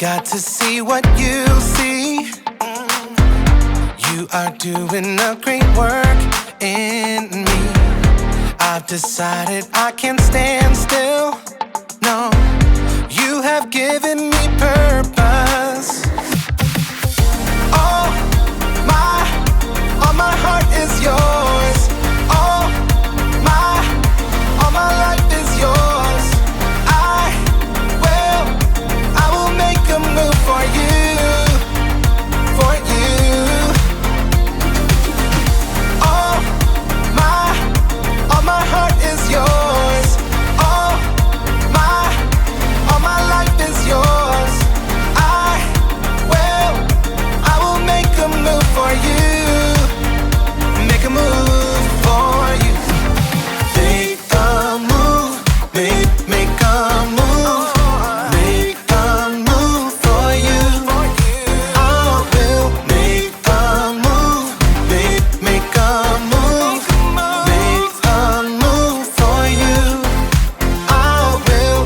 got to see what you see. You are doing a great work in me. I've decided I can't stand still. No, you have given me purpose. All my heart is yours. All my life is yours. I will make a move for you, for you. All my heart is yours. All my life is yours. I will make a move for you. Make a move for you. Make a move, make a move, make a move for you. I will make a move, make a move, make a move for you. I will.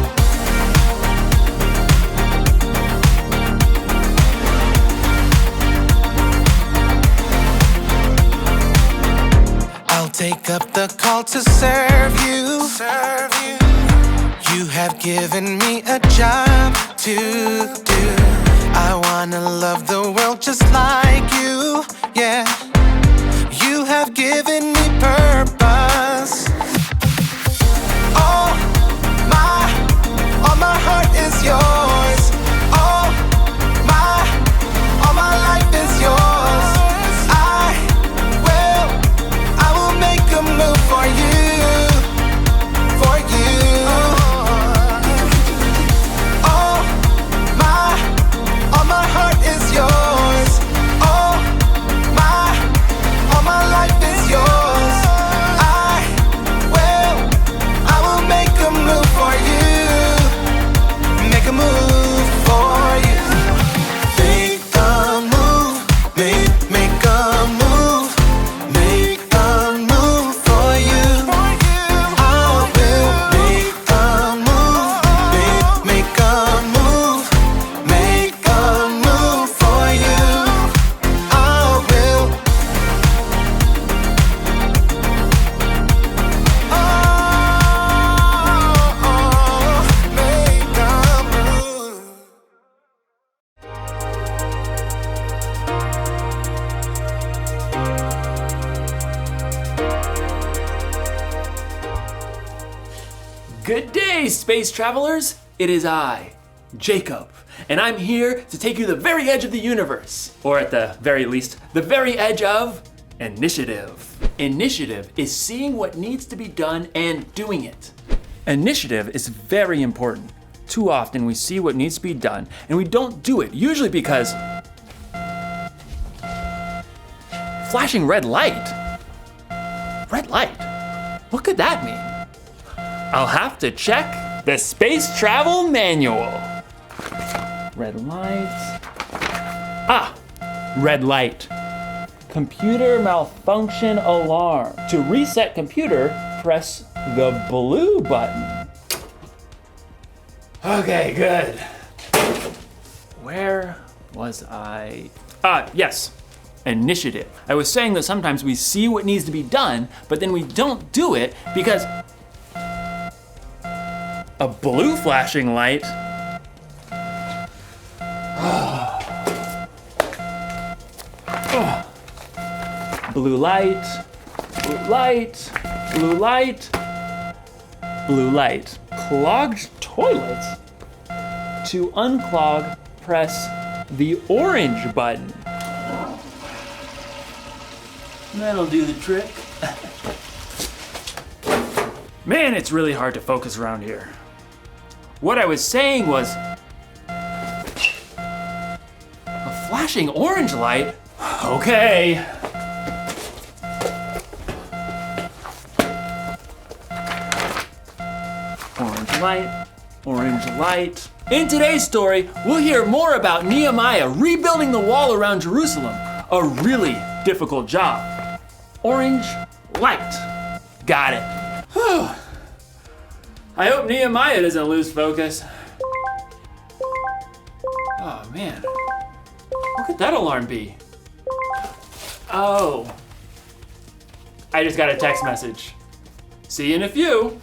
I'll take up the call to serve you. You have given me a job to do. I wanna love the world just like you. Yeah, you have given me purpose. All my heart is yours. All my life is yours. I will make a move for you, for you. All my heart is yours. All my life is yours. I will make a move for you. Make a move for you. Make a move, make a move, make a move for you. I will make a move, make a move, make a move for you. I will. Make a move. Good day, space travelers! It is I, Jacob, and I'm here to take you to the very edge of the universe, or at the very least, the very edge of initiative. Initiative is seeing what needs to be done and doing it. Initiative is very important. Too often we see what needs to be done and we don't do it, usually because flashing red light. Red light? What could that mean? I'll have to check the space travel manual. Red light. Ah, red light. Computer malfunction alarm. To reset computer, press the blue button. Okay, good. Where was I? Yes. Initiative. I was saying that sometimes we see what needs to be done, but then we don't do it because a blue flashing light. Blue light, blue light, blue light, blue light. Clogged toilet. To unclog, press the orange button. That'll do the trick. Man, it's really hard to focus around here. What I was saying was, a flashing orange light? Okay. Orange light, orange light. In today's story, we'll hear more about Nehemiah rebuilding the wall around Jerusalem. A really difficult job. Orange light. Got it. Whew. I hope Nehemiah doesn't lose focus. Oh, man. What could that alarm be? Oh. I just got a text message. See you in a few.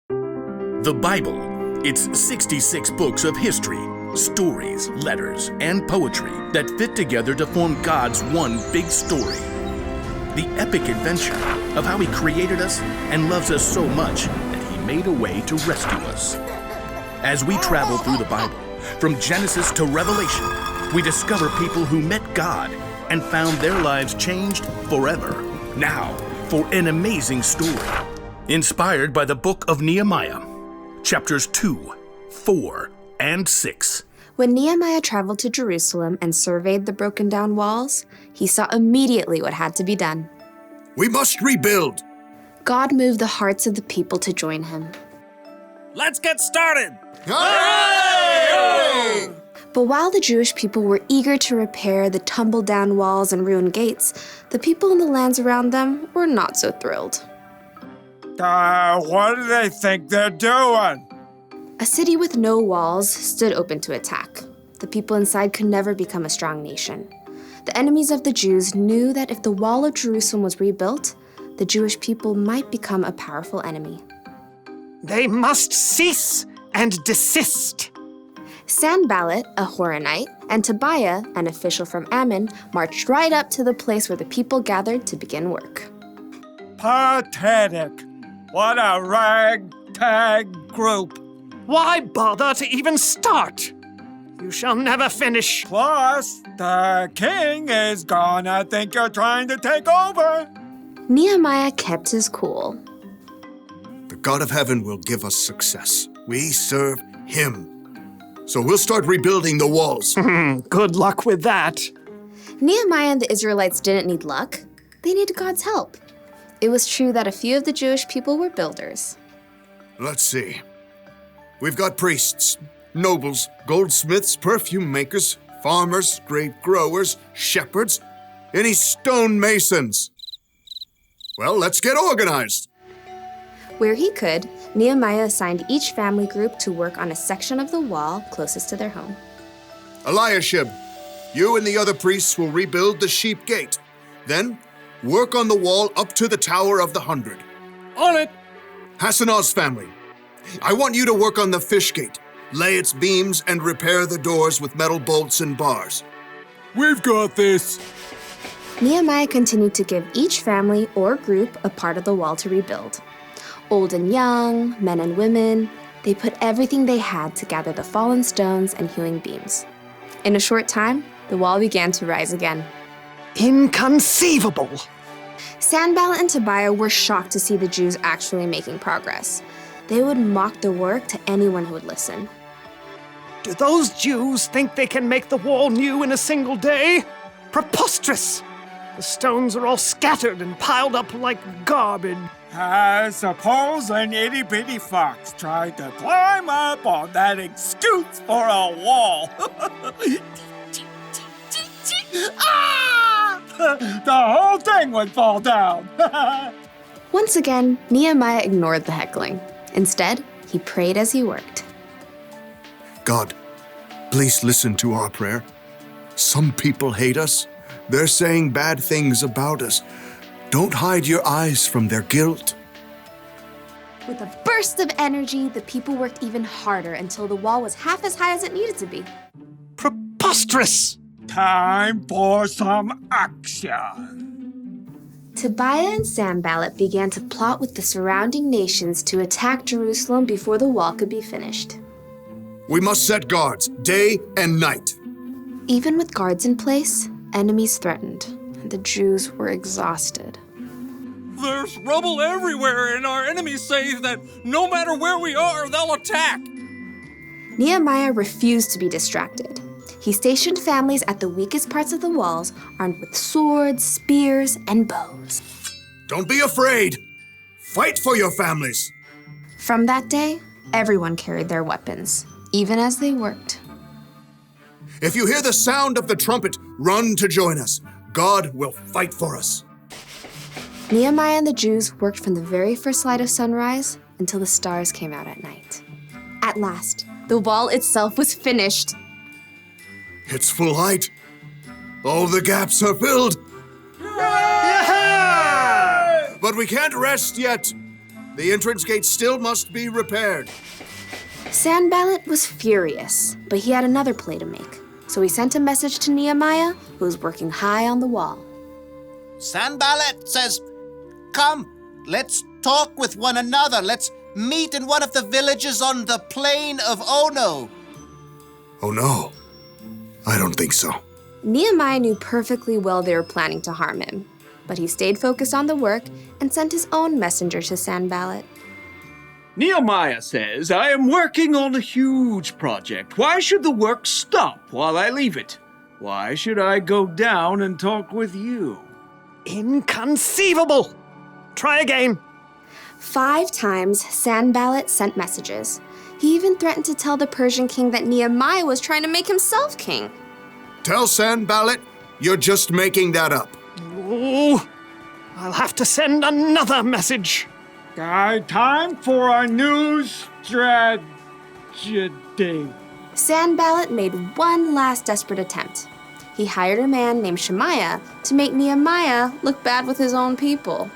The Bible. It's 66 books of history, stories, letters, and poetry that fit together to form God's one big story. The epic adventure of how He created us and loves us so much that He made a way to rescue us. As we travel through the Bible, from Genesis to Revelation, we discover people who met God and found their lives changed forever. Now, for an amazing story, inspired by the book of Nehemiah, chapters 2, 4, and 6. When Nehemiah traveled to Jerusalem and surveyed the broken down walls, he saw immediately what had to be done. We must rebuild. God moved the hearts of the people to join him. Let's get started! But while the Jewish people were eager to repair the tumbled down walls and ruined gates, the people in the lands around them were not so thrilled. What do they think they're doing? A city with no walls stood open to attack. The people inside could never become a strong nation. The enemies of the Jews knew that if the wall of Jerusalem was rebuilt, the Jewish people might become a powerful enemy. They must cease and desist. Sanballat, a Horonite, and Tobiah, an official from Ammon, marched right up to the place where the people gathered to begin work. Pathetic. What a ragtag group. Why bother to even start? You shall never finish. Plus, the king is gonna think you're trying to take over. Nehemiah kept his cool. The God of heaven will give us success. We serve Him. So we'll start rebuilding the walls. Good luck with that. Nehemiah and the Israelites didn't need luck. They needed God's help. It was true that a few of the Jewish people were builders. Let's see. We've got priests, nobles, goldsmiths, perfume makers, farmers, grape growers, shepherds, any stonemasons. Well, let's get organized. Where he could, Nehemiah assigned each family group to work on a section of the wall closest to their home. Eliashib, you and the other priests will rebuild the sheep gate. Then, work on the wall up to the Tower of the 100. On it. Hassanah's family, I want you to work on the fish gate, lay its beams, and repair the doors with metal bolts and bars. We've got this. Nehemiah continued to give each family or group a part of the wall to rebuild. Old and young, men and women, they put everything they had to gather the fallen stones and hewing beams. In a short time, the wall began to rise again. Inconceivable. Sanballat and Tobiah were shocked to see the Jews actually making progress. They would mock the work to anyone who would listen. Do those Jews think they can make the wall new in a single day? Preposterous! The stones are all scattered and piled up like garbage. Suppose an itty-bitty fox tried to climb up on that excuse for a wall. The whole thing would fall down. Once again, Nehemiah ignored the heckling. Instead, he prayed as he worked. God, please listen to our prayer. Some people hate us. They're saying bad things about us. Don't hide your eyes from their guilt. With a burst of energy, the people worked even harder until the wall was half as high as it needed to be. Preposterous! Time for some action. Tobiah and Sanballat began to plot with the surrounding nations to attack Jerusalem before the wall could be finished. We must set guards day and night. Even with guards in place, enemies threatened, and the Jews were exhausted. There's rubble everywhere, and our enemies say that no matter where we are, they'll attack. Nehemiah refused to be distracted. He stationed families at the weakest parts of the walls, armed with swords, spears, and bows. Don't be afraid. Fight for your families. From that day, everyone carried their weapons, even as they worked. If you hear the sound of the trumpet, run to join us. God will fight for us. Nehemiah and the Jews worked from the very first light of sunrise until the stars came out at night. At last, The wall itself was finished. It's full height. All the gaps are filled. But we can't rest yet. The entrance gate still must be repaired. Sanballat was furious, but he had another play to make. So he sent a message to Nehemiah, who was working high on the wall. Sanballat says, "Come, let's talk with one another. Let's meet in one of the villages on the plain of Ono." Oh no, I don't think so. Nehemiah knew perfectly well they were planning to harm him, but he stayed focused on the work and sent his own messenger to Sanballat. Nehemiah says, I am working on a huge project. Why should the work stop while I leave it? Why should I go down and talk with you? Inconceivable! Try again. 5 times, Sanballat sent messages. He even threatened to tell the Persian king that Nehemiah was trying to make himself king. Tell Sanballat you're just making that up. Oh, I'll have to send another message. Time for a new strategy. Sanballat made one last desperate attempt. He hired a man named Shemaiah to make Nehemiah look bad with his own people.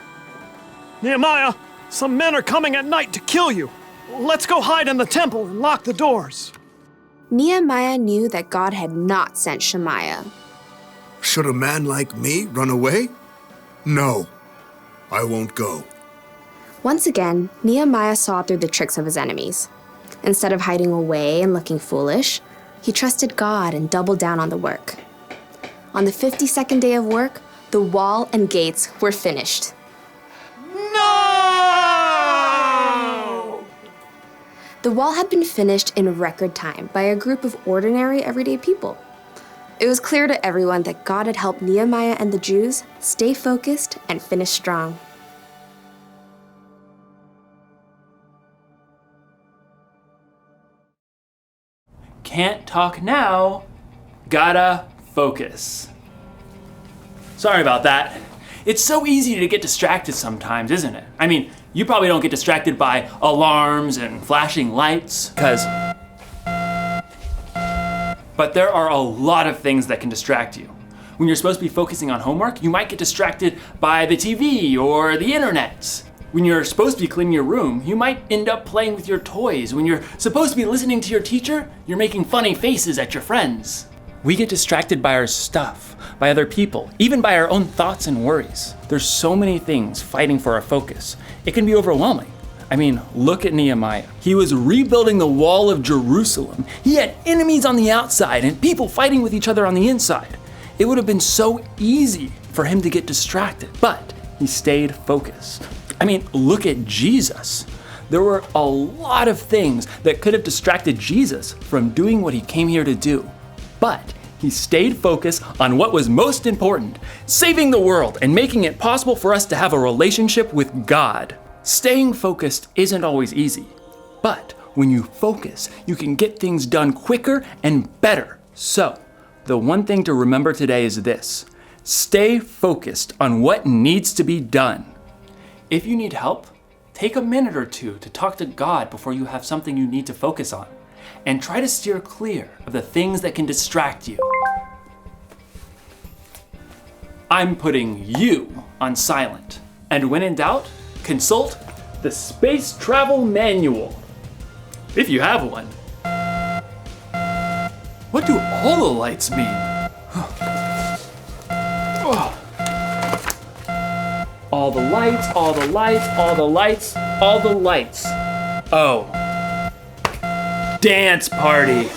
Nehemiah, some men are coming at night to kill you. Let's go hide in the temple and lock the doors. Nehemiah knew that God had not sent Shemaiah. Should a man like me run away? No, I won't go. Once again, Nehemiah saw through the tricks of his enemies. Instead of hiding away and looking foolish, he trusted God and doubled down on the work. On the 52nd day of work, the wall and gates were finished. No! The wall had been finished in record time by a group of ordinary, everyday people. It was clear to everyone that God had helped Nehemiah and the Jews stay focused and finish strong. Can't talk now, gotta focus. Sorry about that. It's so easy to get distracted sometimes, isn't it? I mean, you probably don't get distracted by alarms and flashing lights, but there are a lot of things that can distract you. When you're supposed to be focusing on homework, you might get distracted by the TV or the internet. When you're supposed to be cleaning your room, you might end up playing with your toys. When you're supposed to be listening to your teacher, you're making funny faces at your friends. We get distracted by our stuff, by other people, even by our own thoughts and worries. There's so many things fighting for our focus. It can be overwhelming. I mean, look at Nehemiah. He was rebuilding the wall of Jerusalem. He had enemies on the outside and people fighting with each other on the inside. It would have been so easy for him to get distracted, but he stayed focused. I mean, look at Jesus. There were a lot of things that could have distracted Jesus from doing what he came here to do. But he stayed focused on what was most important, saving the world and making it possible for us to have a relationship with God. Staying focused isn't always easy, but when you focus, you can get things done quicker and better. So, the one thing to remember today is this: stay focused on what needs to be done. If you need help, take a minute or two to talk to God before you have something you need to focus on, and try to steer clear of the things that can distract you. I'm putting you on silent, and when in doubt, consult the Space Travel Manual, if you have one. What do all the lights mean? All the lights, all the lights, all the lights, all the lights. Oh. Dance party.